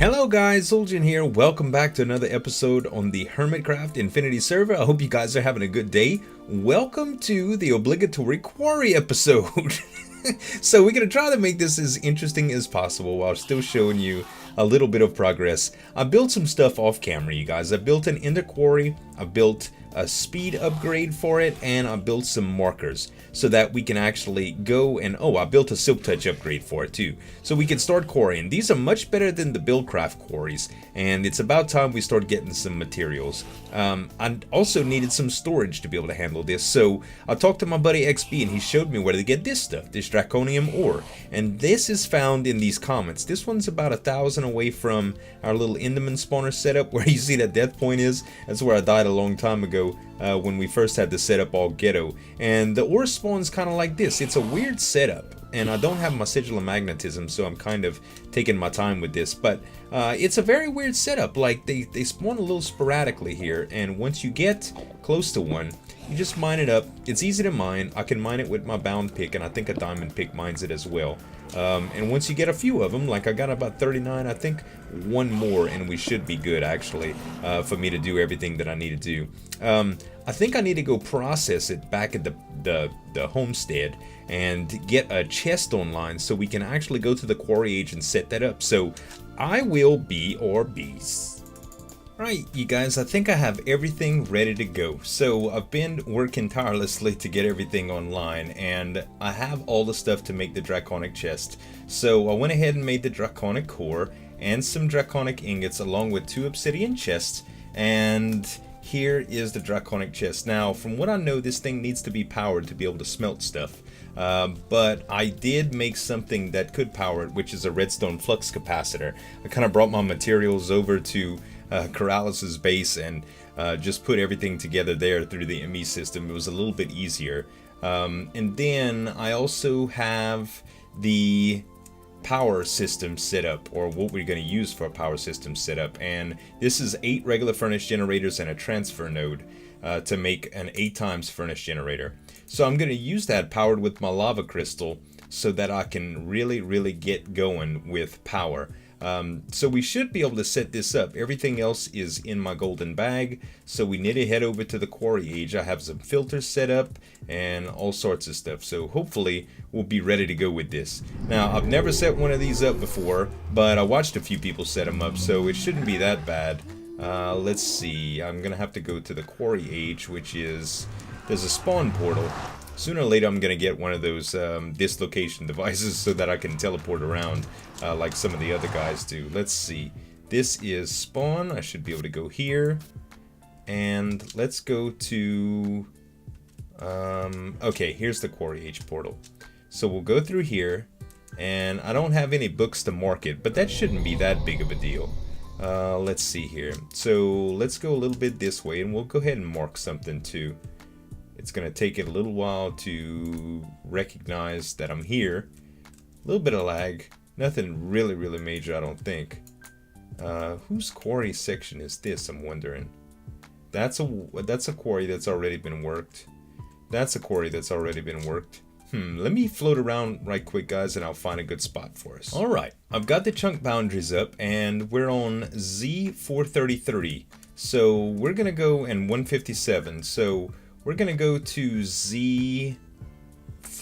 Hello guys, Zueljin here. Welcome back to another episode on the Hermitcraft Infinity server. I hope you guys are having a good day. Welcome to the obligatory Quarry episode. So we're going to try to make this as interesting as possible while still showing you a little bit of progress. I built some stuff off camera, you guys. I built an ender quarry, I built a speed upgrade for it, and I built some markers so that we can actually go and, I built a silk touch upgrade for it too. So we can start quarrying. These are much better than the buildcraft quarries, and it's about time we start getting some materials. I also needed some storage to be able to handle this, so I talked to my buddy XB and he showed me where to get this stuff, this draconium ore. And this is found in these comments. This one's about 1,000 away from our little Enderman spawner setup where you see that death point is. That's where I died a long time ago. When we first had the setup all ghetto, and the ore spawns kind of like this. It's a weird setup, and I don't have my sigil of magnetism, so I'm kind of taking my time with this, but it's a very weird setup. Like they spawn a little sporadically here, and once you get close to one, you just mine it up. It's easy to mine. I can mine it with my bound pick, and I think a diamond pick mines it as well. And once you get a few of them, like I got about 39, I think one more and we should be good actually, for me to do everything that I need to do. I think I need to go process it back at the homestead and get a chest online so we can actually go to the quarry age and set that up. So I will be or bees. Alright, you guys, I think I have everything ready to go. So I've been working tirelessly to get everything online, and I have all the stuff to make the draconic chest. So I went ahead and made the draconic core and some draconic ingots along with 2 obsidian chests, and here is the draconic chest. Now, from what I know, this thing needs to be powered to be able to smelt stuff. But I did make something that could power it, which is a redstone flux capacitor. I kind of brought my materials over to Corralis's base and just put everything together there through the ME system. It was a little bit easier. And then I also have the power system set up, or what we're going to use for a power system setup, and this is 8 regular furnace generators and a transfer node to make an 8 times furnace generator. So I'm going to use that powered with my lava crystal so that I can really get going with power. So we should be able to set this up. Everything else is in my golden bag, so we need to head over to the quarry age. I have some filters set up and all sorts of stuff, so hopefully we'll be ready to go with this. Now, I've never set one of these up before, but I watched a few people set them up, so it shouldn't be that bad. Let's see, I'm gonna have to go to the quarry age, which is, there's a spawn portal. Sooner or later I'm gonna get one of those dislocation devices so that I can teleport around like some of the other guys do. Let's see, this is spawn. I should be able to go here, and let's go to okay, here's the quarry age portal. So we'll go through here, and I don't have any books to mark it, but that shouldn't be that big of a deal. Let's see here. So let's go a little bit this way, and we'll go ahead and mark something too. It's going to take it a little while to recognize that I'm here. A little bit of lag. Nothing really major, I don't think. Whose quarry section is this, I'm wondering. That's a quarry that's already been worked. That's a quarry that's already been worked. Let me float around right quick, guys, and I'll find a good spot for us. Alright, I've got the chunk boundaries up, and we're on Z433. So we're going to go, and 157, so we're going to go to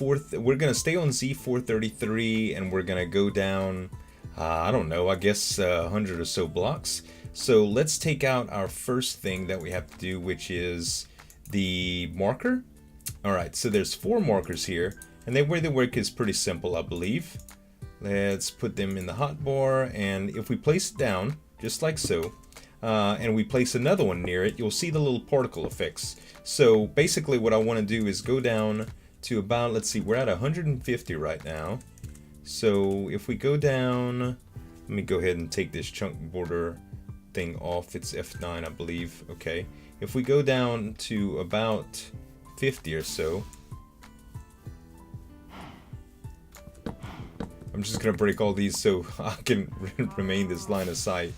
we're going to stay on Z433, and we're going to go down, I don't know, I guess 100 or so blocks. So let's take out our first thing that we have to do, which is the marker. Alright, so there's 4 markers here, and the way they work is pretty simple, I believe. Let's put them in the hotbar, and if we place it down, just like so, and we place another one near it, you'll see the little particle effects. So basically what I want to do is go down to about, let's see, we're at 150 right now. So if we go down, let me go ahead and take this chunk border thing off. It's F9, I believe. Okay. If we go down to about 50 or so, I'm just going to break all these so I can remain this line of sight.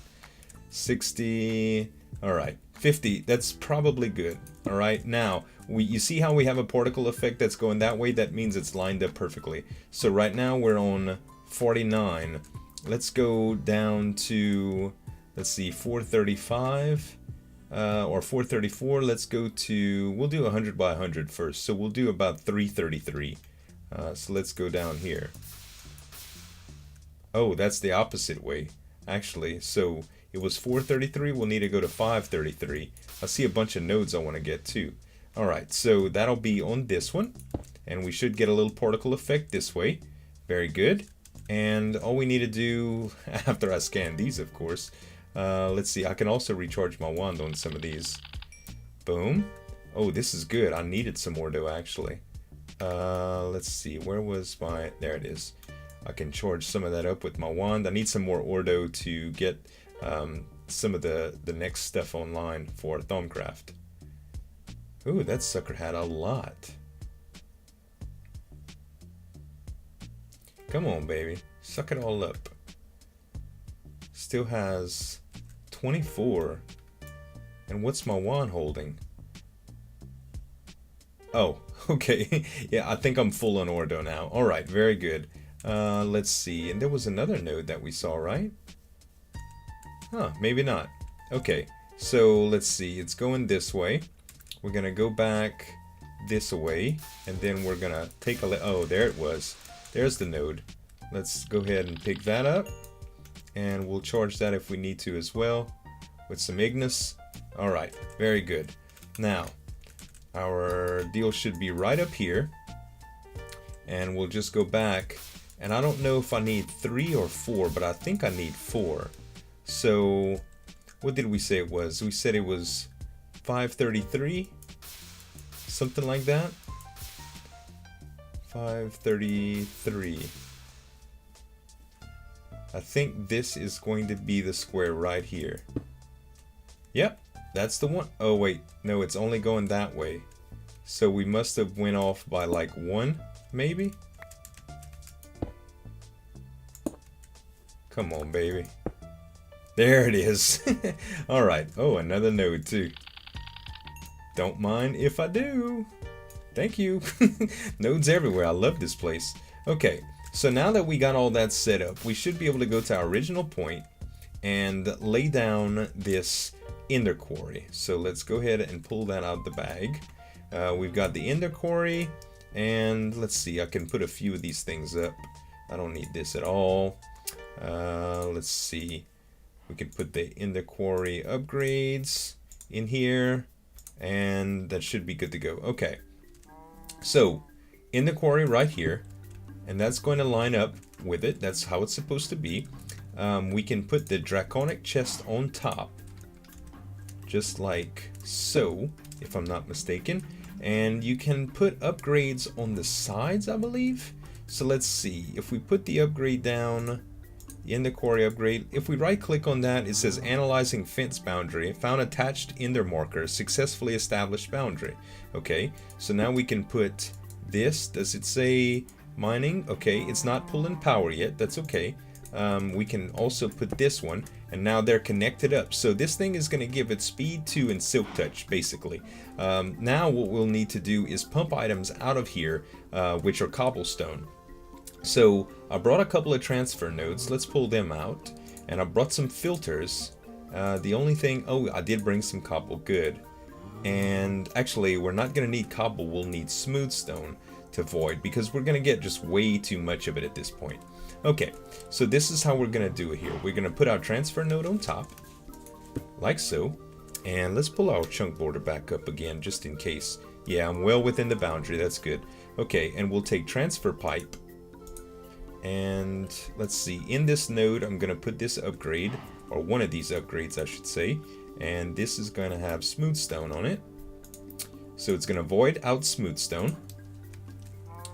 60, alright, 50, that's probably good. Alright, now, you see how we have a particle effect that's going that way? That means it's lined up perfectly. So right now we're on 49. let's go down to, let's see, 435 or 434. Let's go to, we'll do 100 by 100 first. So we'll do about 333. So let's go down here. Oh, that's the opposite way, actually. So it was 433. We'll need to go to 533. I see a bunch of nodes I want to get too. All right, so that'll be on this one. And we should get a little particle effect this way. Very good. And all we need to do, after I scan these, of course, let's see, I can also recharge my wand on some of these. Boom. Oh, this is good. I needed some more though, actually. Let's see, where was my, there it is. I can charge some of that up with my wand. I need some more ordo to get some of the next stuff online for Thaumcraft. Ooh, that sucker had a lot. Come on, baby. Suck it all up. Still has 24. And what's my wand holding? Oh, okay. Yeah, I think I'm full on ordo now. Alright, very good. Let's see. And there was another node that we saw, right? Huh, maybe not. Okay, so let's see. It's going this way. We're going to go back this way. And then we're going to take a look. Oh, there it was. There's the node. Let's go ahead and pick that up. And we'll charge that if we need to as well. With some Ignis. Alright, very good. Now, our deal should be right up here. And we'll just go back. And I don't know if I need 3 or 4, but I think I need 4. So, what did we say it was? We said it was 533? Something like that? 533. I think this is going to be the square right here. Yep, that's the one. Oh wait, no, it's only going that way. So we must have went off by like 1, maybe? Come on, baby. There it is. Alright, oh, another node too. Don't mind if I do. Thank you. Nodes everywhere. I love this place. Okay, so now that we got all that set up, we should be able to go to our original point and lay down this ender quarry. So let's go ahead and pull that out of the bag. We've got the ender quarry, and let's see, I can put a few of these things up. I don't need this at all. Let's see. We can put the ender quarry upgrades in here, and that should be good to go. Okay. So, in the quarry right here, and that's going to line up with it. That's how it's supposed to be. We can put the draconic chest on top, just like so, if I'm not mistaken. And you can put upgrades on the sides, I believe. So let's see, if we put the upgrade down, in the quarry upgrade, if we right click on that, it says analyzing fence boundary, found attached ender marker, successfully established boundary. Okay, so now we can put this. Does it say mining? Okay, it's not pulling power yet, that's okay. We can also put this one, and now they're connected up. So this thing is going to give it speed 2 and silk touch, basically. Now what we'll need to do is pump items out of here, which are cobblestone. So I brought a couple of transfer nodes. Let's pull them out. And I brought some filters. The only thing, oh, I did bring some cobble, good. And actually, we're not going to need cobble, we'll need smooth stone to void, because we're going to get just way too much of it at this point. Okay, so this is how we're going to do it here. We're going to put our transfer node on top, like so. And let's pull our chunk border back up again, just in case. Yeah, I'm well within the boundary, that's good. Okay, and we'll take transfer pipe. And let's see, in this node, I'm going to put this upgrade, or one of these upgrades, I should say. And this is going to have smooth stone on it. So it's going to void out smooth stone,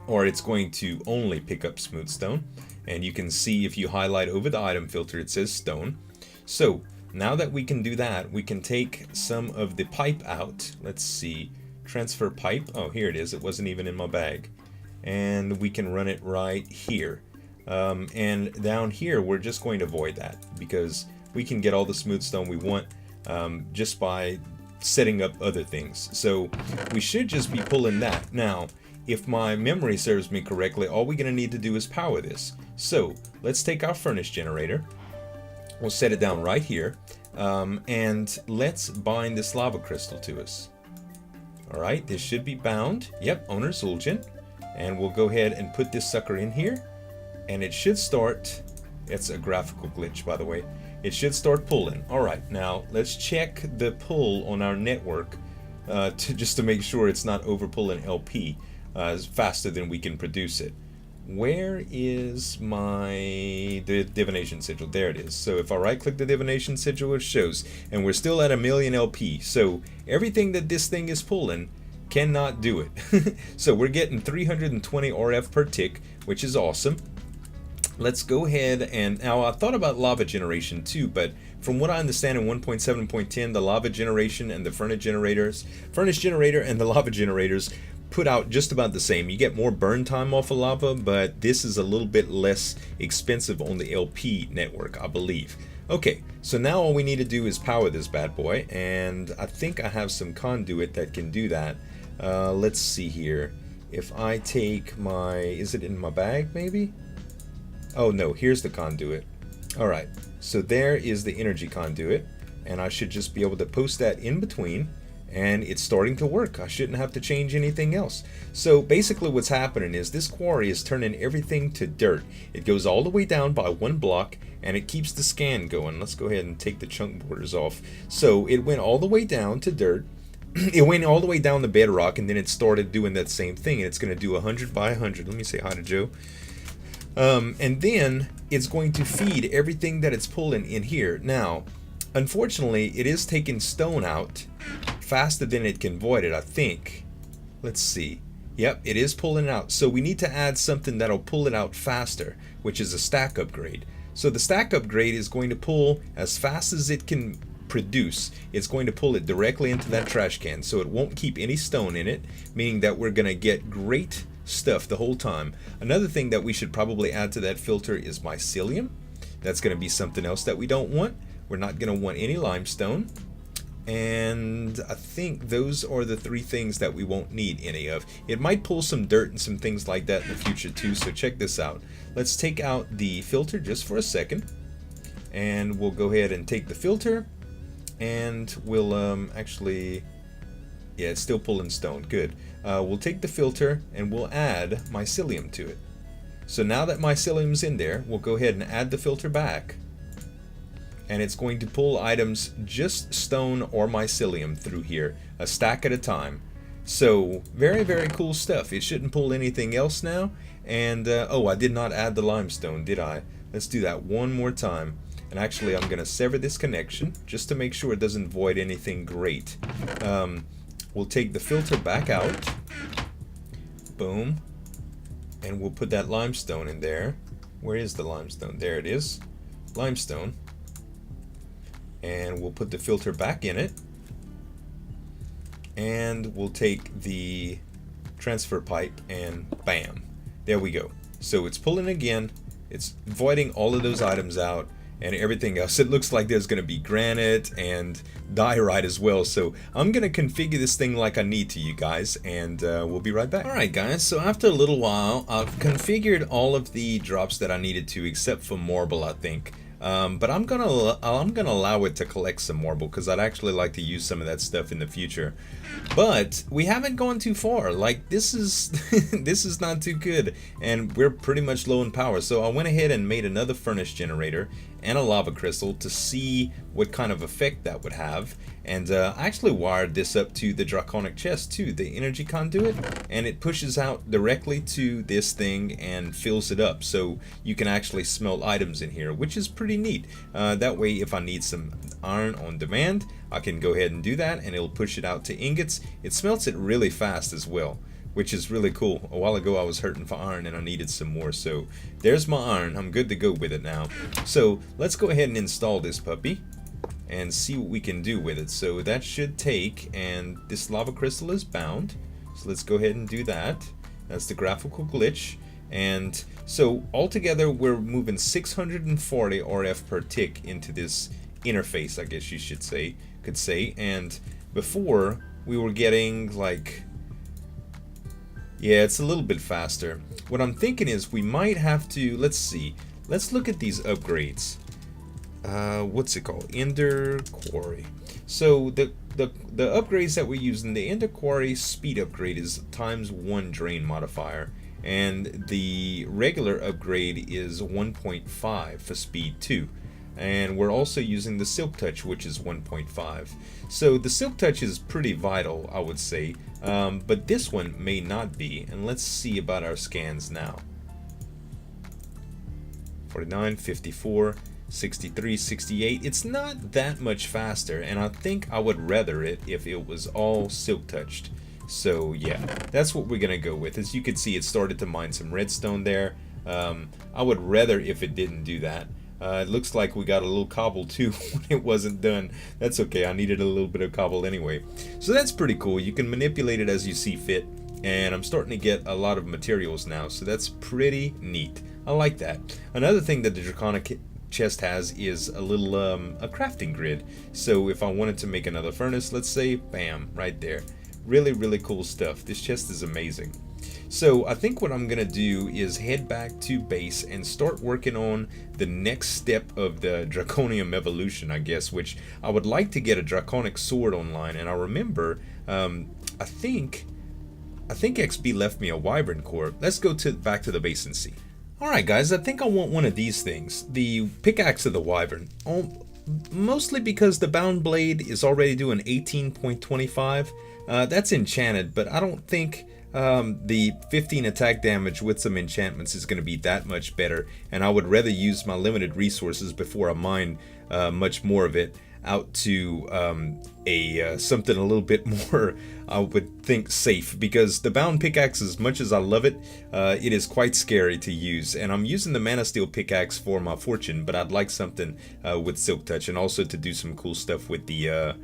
or it's going to only pick up smooth stone. And you can see if you highlight over the item filter, it says stone. So now that we can do that, we can take some of the pipe out. Let's see, transfer pipe. Oh, here it is. It wasn't even in my bag. And we can run it right here. And down here, we're just going to void that, because we can get all the smooth stone we want just by setting up other things. So we should just be pulling that. Now, if my memory serves me correctly, all we're going to need to do is power this. So let's take our furnace generator. We'll set it down right here. And let's bind this lava crystal to us. Alright, this should be bound. Yep, owner Zueljin. And we'll go ahead and put this sucker in here. And it should start... It's a graphical glitch, by the way. It should start pulling. Alright, now let's check the pull on our network just to make sure it's not over pulling LP faster than we can produce it. Where is the divination sigil? There it is. So if I right click the divination sigil, it shows. And we're still at 1,000,000 LP. So everything that this thing is pulling cannot do it. So we're getting 320 RF per tick, which is awesome. Let's go ahead and... Now, I thought about lava generation too, but from what I understand in 1.7.10, the lava generation and the furnace generator and the lava generators put out just about the same. You get more burn time off of lava, but this is a little bit less expensive on the LP network, I believe. Okay, so now all we need to do is power this bad boy, and I think I have some conduit that can do that. Let's see here. If I take my... Is it in my bag, maybe? Oh no, here's the conduit. Alright, so there is the energy conduit, and I should just be able to post that in between, and it's starting to work. I shouldn't have to change anything else. So basically what's happening is this quarry is turning everything to dirt. It goes all the way down by 1 block, and it keeps the scan going. Let's go ahead and take the chunk borders off. So it went all the way down to dirt. It went all the way down to bedrock, and then it started doing that same thing, and it's going to do 100 by 100. Let me say hi to Joe. And then it's going to feed everything that it's pulling in here. Now, unfortunately, it is taking stone out faster than it can void it, I think. Let's see. Yep, it is pulling it out. So we need to add something that'll pull it out faster, which is a stack upgrade. So the stack upgrade is going to pull as fast as it can produce. It's going to pull it directly into that trash can, so it won't keep any stone in it, meaning that we're going to get great stuff the whole time. Another thing that we should probably add to that filter is mycelium. That's going to be something else that we don't want. We're not going to want any limestone. And I think those are the 3 things that we won't need any of. It might pull some dirt and some things like that in the future too, so check this out. Let's take out the filter just for a second. And we'll go ahead and take the filter. And we'll actually... Yeah, it's still pulling stone. Good. We'll take the filter and we'll add mycelium to it. So now that mycelium's in there, we'll go ahead and add the filter back. And it's going to pull items, just stone or mycelium, through here, a stack at a time. So, very, very cool stuff. It shouldn't pull anything else now. And, oh, I did not add the limestone, did I? Let's do that one more time. And actually, I'm going to sever this connection, just to make sure it doesn't void anything great. We'll take the filter back out. Boom. And we'll put that limestone in there. Where is the limestone? There it is. Limestone. And we'll put the filter back in it. And we'll take the transfer pipe and bam. There we go. So it's pulling again. It's voiding all of those items out and everything else. It looks like there's going to be granite and diorite as well. So I'm going to configure this thing like I need to, you guys, and we'll be right back. Alright guys, so after a little while, I've configured all of the drops that I needed to, except for marble, I think. But I'm gonna allow it to collect some marble because I'd actually like to use some of that stuff in the future. But we haven't gone too far. Like this is this is not too good, and we're pretty much low in power. So I went ahead and made another furnace generator and a lava crystal to see what kind of effect that would have. And I actually wired this up to the draconic chest too, the energy conduit, and it pushes out directly to this thing and fills it up, so you can actually smelt items in here, which is pretty neat. That way, if I need some iron on demand, I can go ahead and do that, and it'll push it out to ingots. It smelts it really fast as well, which is really cool. A while ago I was hurting for iron and I needed some more, so there's my iron. I'm good to go with it now. So let's go ahead and install this puppy and see what we can do with it. So that should take, and this lava crystal is bound, so let's go ahead and do that. That's the graphical glitch. And so altogether we're moving 640 RF per tick into this interface, I guess you should say, and before we were getting like Yeah, it's a little bit faster. What I'm thinking is we might have to, let's see. Let's look at these upgrades. What's it called? Ender Quarry. So the upgrades that we're using, the Ender Quarry speed upgrade is ×1 drain modifier, and the regular upgrade is 1.5 for speed 2. And we're also using the Silk Touch, which is 1.5. So the Silk Touch is pretty vital, I would say, but this one may not be. And let's see about our scans now. 49, 54, 63, 68. It's not that much faster, and I think I would rather it if it was all Silk Touched. So yeah, that's what we're gonna go with. As you can see, it started to mine some redstone there. I would rather if it didn't do that. It looks like we got a little cobble too when it wasn't done. That's okay, I needed a little bit of cobble anyway. So that's pretty cool. You can manipulate it as you see fit, and I'm starting to get a lot of materials now, so that's pretty neat. I like that. Another thing that the Draconic chest has is a little a crafting grid. So if I wanted to make another furnace, let's say, bam, right there. Really cool stuff. This chest is amazing. So I think what I'm gonna do is head back to base and start working on the next step of the Draconium evolution, I guess, which I would like to get a Draconic sword online. And I remember, I think XB left me a wyvern core. Let's go back to the base and see. Alright guys, I think I want one of these things. The pickaxe of the wyvern. Mostly because the bound blade is already doing 18.25. That's enchanted, but I don't think the 15 attack damage with some enchantments is going to be that much better, and I would rather use my limited resources before I mine much more of it out to something a little bit more, I would think, safe, because the bound pickaxe, as much as I love it, it is quite scary to use. And I'm using the mana steel pickaxe for my fortune, but I'd like something with silk touch, and also to do some cool stuff with the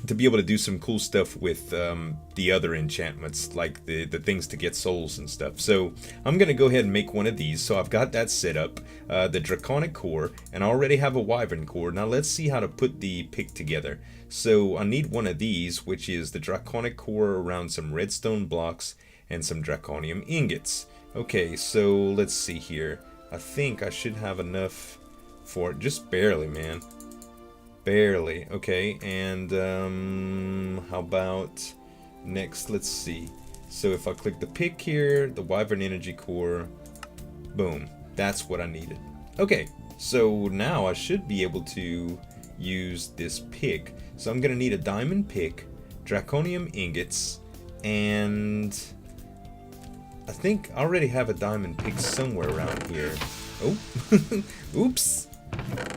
to be able to do some cool stuff with the other enchantments, like the things to get souls and stuff. So I'm gonna go ahead and make one of these. So I've got that set up, the Draconic core, and I already have a wyvern core. Now let's see how to put the pick together. So I need one of these, which is the Draconic core around some redstone blocks and some Draconium ingots. Okay, so let's see here. I think I should have enough for it, just barely, man. Barely. Okay, and how about next? Let's see. So if I click the pick here, the wyvern energy core, boom, that's what I needed. Okay, so now I should be able to use this pick. So I'm gonna need a diamond pick, Draconium ingots, and I think I already have a diamond pick somewhere around here. Oh, oops,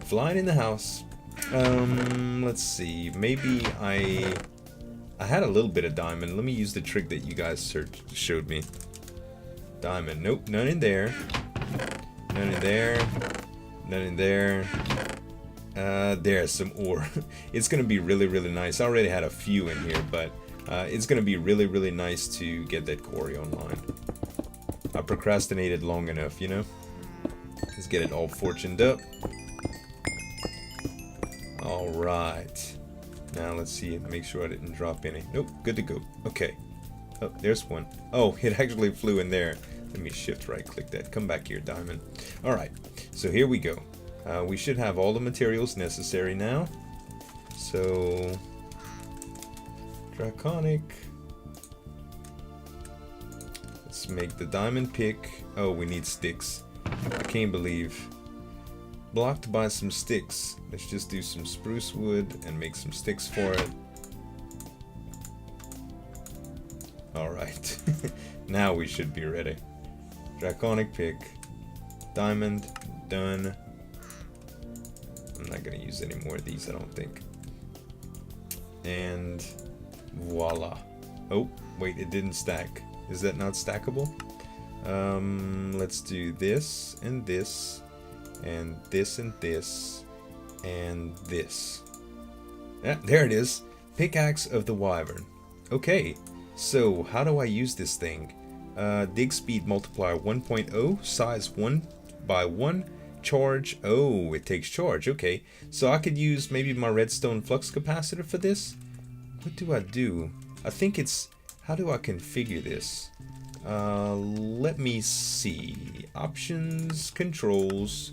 flying in the house. Let's see, maybe I had a little bit of diamond. Let me use the trick that you guys showed me. Diamond, nope, none in there. None in there. None in there. There's some ore. It's gonna be really nice. I already had a few in here, but it's gonna be really nice to get that quarry online. I procrastinated long enough, you know? Let's get it all fortuned up. Alright. Now let's see, make sure I didn't drop any. Nope, good to go. Okay. Oh, there's one. Oh, it actually flew in there. Let me shift right click that. Come back here, diamond. Alright, so here we go. We should have all the materials necessary now. So, Draconic. Let's make the diamond pick. Oh, we need sticks. I can't believe. Blocked by some sticks. Let's just do some spruce wood and make some sticks for it. Alright. Now we should be ready. Draconic pick. Diamond. Done. I'm not going to use any more of these, I don't think. And voila. Oh, wait, it didn't stack. Is that not stackable? Let's do this and this. And this and this. And this. Yeah, there it is. Pickaxe of the wyvern. Okay, so how do I use this thing? Dig speed multiplier 1.0, size 1 by 1, charge. Oh, it takes charge. Okay, so I could use maybe my redstone flux capacitor for this. What do I do? I think it's, how do I configure this? Let me see. Options, controls,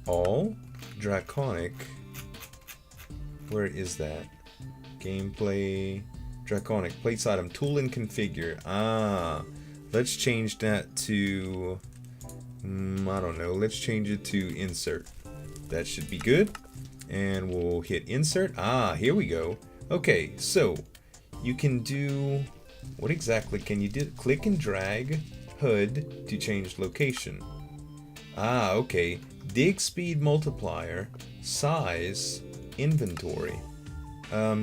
all, draconic. Where is that? Gameplay, draconic, place item, tool and configure. Let's change that to, I don't know, let's change it to insert. That should be good. And we'll hit insert. Here we go. Okay, so you can do, what exactly can you do? Click and drag HUD to change location. Okay. Dig speed multiplier, size, inventory.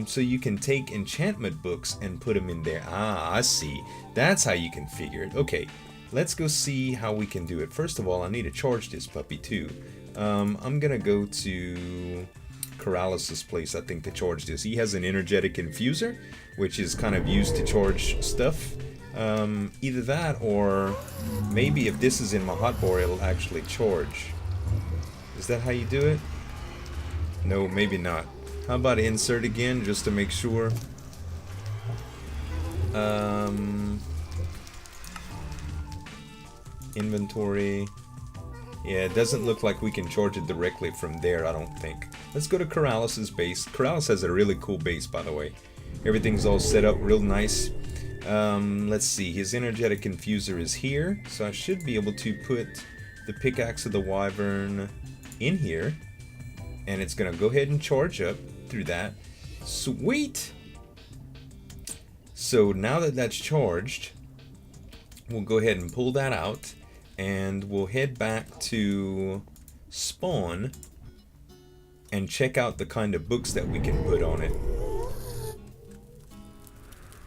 So you can take enchantment books and put them in there. I see. That's how you configure it. Okay, let's go see how we can do it. First of all, I need to charge this puppy too. I'm gonna go to Corralis's place, I think, to charge this. He has an energetic infuser, which is kind of used to charge stuff. Either that, or maybe if this is in my hotbar, it'll actually charge. Is that how you do it? No, maybe not. How about insert again, just to make sure? Inventory. Yeah, it doesn't look like we can charge it directly from there, I don't think. Let's go to Corralis's base. Corralis has a really cool base, by the way. Everything's all set up real nice. Let's see, his energetic infuser is here, so I should be able to put the pickaxe of the wyvern in here, and it's gonna go ahead and charge up through that. Sweet! So now that that's charged, we'll go ahead and pull that out, and we'll head back to spawn and check out the kind of books that we can put on it.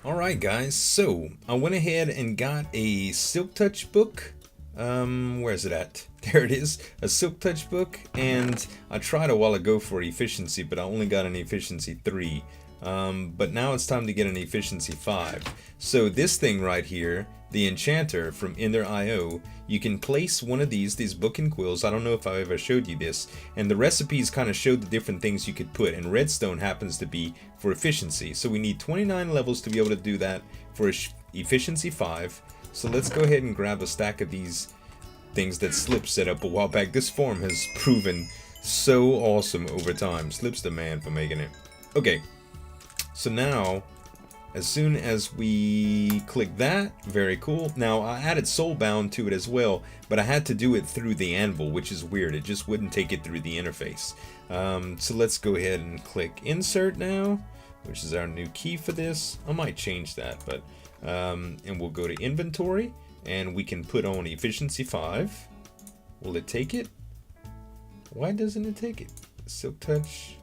Alright guys, so I went ahead and got a Silk Touch book. Where's it at? There it is, a Silk Touch book, and I tried a while ago for efficiency, but I only got an efficiency 3. But now it's time to get an efficiency 5. So this thing right here, the enchanter from Ender.io, you can place one of these book and quills. I don't know if I ever showed you this, and the recipes kind of showed the different things you could put, and redstone happens to be for efficiency. So we need 29 levels to be able to do that for efficiency 5. So let's go ahead and grab a stack of these things that Slip set up a while back. This farm has proven so awesome over time. Slip's the man for making it. Okay, so now, as soon as we click that, very cool. Now, I added Soulbound to it as well, but I had to do it through the anvil, which is weird. It just wouldn't take it through the interface. So let's go ahead and click Insert now, which is our new key for this. I might change that, but and we'll go to Inventory, and we can put on Efficiency 5. Will it take it? Why doesn't it take it? Silk Touch.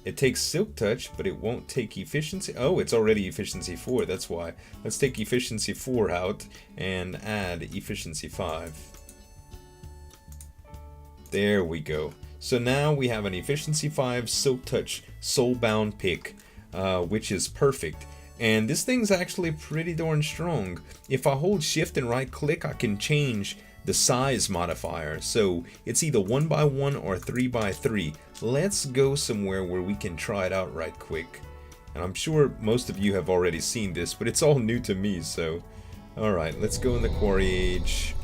It takes Silk Touch, but it won't take Efficiency. Oh, it's already Efficiency 4, that's why. Let's take Efficiency 4 out and add Efficiency 5. There we go. So now we have an Efficiency 5 Silk Touch Soulbound pick, which is perfect. And this thing's actually pretty darn strong. If I hold shift and right click, I can change the size modifier. So it's either 1x1 or 3x3. Let's go somewhere where we can try it out right quick. And I'm sure most of you have already seen this, but it's all new to me, so. Alright, let's go in the Quarry Age.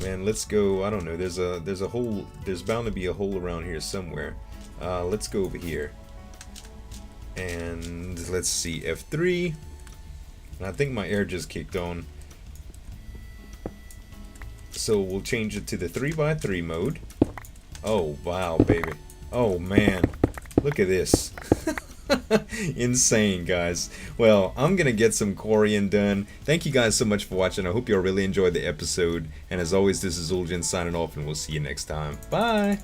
And let's go, I don't know, there's bound to be a hole around here somewhere. Let's go over here. And let's see, F3. And I think my air just kicked on. So we'll change it to the 3x3 mode. Oh, wow, baby. Oh, man. Look at this. Insane, guys. Well, I'm going to get some quarrying done. Thank you guys so much for watching. I hope you all really enjoyed the episode. And as always, this is Zueljin signing off, and we'll see you next time. Bye!